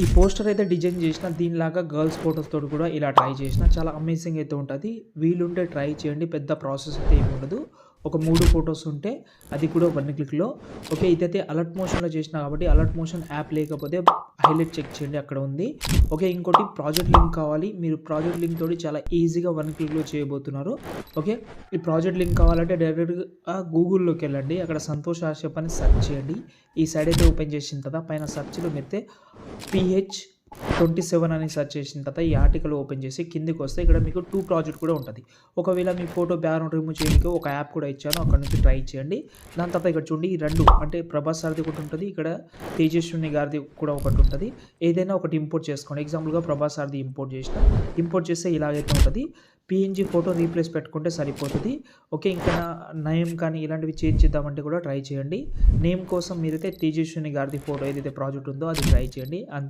ఈ పోస్టర్ అయితే డిజైన్ చేసిన దీనిలాగా గర్ల్స్ ఫోటోస్ తోటి కూడా ఇలా ట్రై చేసిన చాలా అమేజింగ్ అయితే ఉంటుంది. వీలుంటే ట్రై చేయండి. పెద్ద ప్రాసెస్ అయితే ఏమి ఉండదు. ఒక 3 ఫోటోస్ ఉంటే అది కూడా 1 క్లిక్‌లో. ఓకే. ఇదైతే అలర్ట్ మోషన్‌లో చేసిన కాబట్టి అలర్ట్ మోషన్ యాప్ లేకపోతే హైలైట్ చెక్ చేయండి అక్కడ ఉంది. ఓకే. ఇంకోటి ప్రాజెక్ట్ లింక్ కావాలి. మీరు ప్రాజెక్ట్ లింక్ తోటి చాలా ఈజీగా 1 క్లిక్‌లో చేయబోతున్నారు. ఓకే. ఈ ప్రాజెక్ట్ లింక్ కావాలంటే డైరెక్ట్‌గా గూగుల్‌లోకెళ్ళండి. అక్కడ సంతోష్ ఆశ్రప్ అని సెర్చ్ చేయండి. ఈ సైడ్ అయితే ఓపెన్ చేసిన తర్వాత పైన సెర్చ్‌లో మీరైతే PH27 అని సెర్చ్ చేసిన తర్వాత ఈ ఆర్టికల్ ఓపెన్ చేసి కిందకొస్తే ఇక్కడ మీకు 2 ప్రాజెక్ట్ కూడా ఉంటది. ఒకవేళ మీ ఫోటో బ్యాక్‌గ్రౌండ్ రిమూవ్ చేయడానికి ఒక యాప్ కూడా ఇచ్చాను. అక్కడ నుంచి ట్రై చేయండి. దాని తర్వాత ఇక్కడ చూడండి ఈ 2 అంటే ప్రభాస్ సార్‌ది ఒకటి ఉంటది. ఇక్కడ తేజస్విని గారిది కూడా ఒకటి ఉంటది. ఏదైనా ఒకటి ఇంపోర్ట్ చేసుకోండి. ఎగ్జాంపుల్‌గా ప్రభాస్ సార్‌ది ఇంపోర్ట్ చేసిన. ఇంపోర్ట్ చేస్తే ఇలాగైతే ఉంటది. పీఎన్‌జీ ఫోటో రీప్లేస్ పెట్టుకుంటే సరిపోతది. ఓకే. ఇంకా నేమ్ కానీ ఇలాంటివి చేంజ్ చేద్దామంటే కూడా ట్రై చేయండి. నేమ్ కోసం మీరైతే తేజస్విని గారిది ఫోటో ఏదైతే ప్రాజెక్ట్ ఉందో అది ట్రై చేయండి. అంతే.